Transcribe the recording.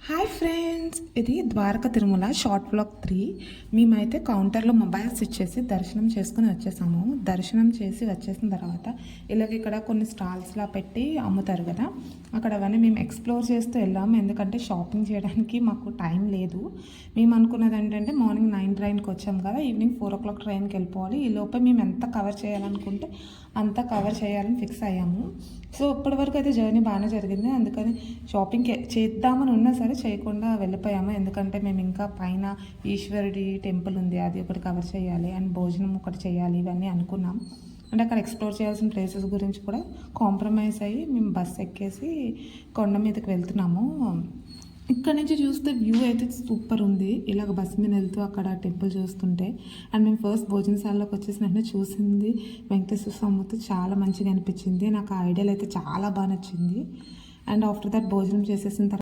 Hi friends, ఇది Dwaraka Tirumala short vlog 3. మేమైతే కౌంటర్లో మొబైల్స్ ఇచ్చేసి దర్శనం చేసుకుని వచ్చేసాము. దర్శనం చేసి వచ్చేసిన తర్వాత ఇలాగ ఇక్కడ కొన్ని స్టాల్స్లా పెట్టి అమ్ముతారు కదా, అక్కడ అవన్నీ మేము ఎక్స్ప్లోర్ చేస్తూ వెళ్ళాము. ఎందుకంటే షాపింగ్ చేయడానికి మాకు టైం లేదు. మేము అనుకున్నది ఏంటంటే మార్నింగ్ 9 ట్రైన్కి వచ్చాము కదా, ఈవినింగ్ 4 o'clock ట్రైన్కి వెళ్ళిపోవాలి. ఈ లోపే మేము ఎంత కవర్ చేయాలనుకుంటే అంత కవర్ చేయాలని ఫిక్స్ అయ్యాము. సో ఇప్పటి వరకు అయితే జర్నీ బాగానే జరిగింది. అందుకని షాపింగ్ చేద్దామని ఉన్నా సరే చేయకుండా వెళ్ళిపోయాము. ఎందుకంటే మేము ఇంకా పైన ఈశ్వరుడి టెంపుల్ ఉంది, అది ఒకటి కవర్ చేయాలి, అండ్ భోజనం ఒకటి చేయాలి, ఇవన్నీ అనుకున్నాం. అంటే అక్కడ ఎక్స్ప్లోర్ చేయాల్సిన ప్లేసెస్ గురించి కూడా కాంప్రమైజ్ అయ్యి మేము బస్ ఎక్కేసి కొండ మీదకి వెళ్తున్నాము. ఇక్కడ నుంచి చూస్తే వ్యూ అయితే సూపర్ ఉంది. ఇలాగ బస్ మీద వెళ్తూ అక్కడ టెంపుల్ చూస్తుంటే, అండ్ మేము ఫస్ట్ భోజనశాలలోకి వచ్చేసిన వెంటనే చూసింది వెంకటేశ్వర స్వామితో చాలా మంచిగా అనిపించింది. నాకు ఆ ఐడియాలు అయితే చాలా బాగా నచ్చింది. అండ్ ఆఫ్టర్ దట్ భోజనం చేసేసిన తర్వాత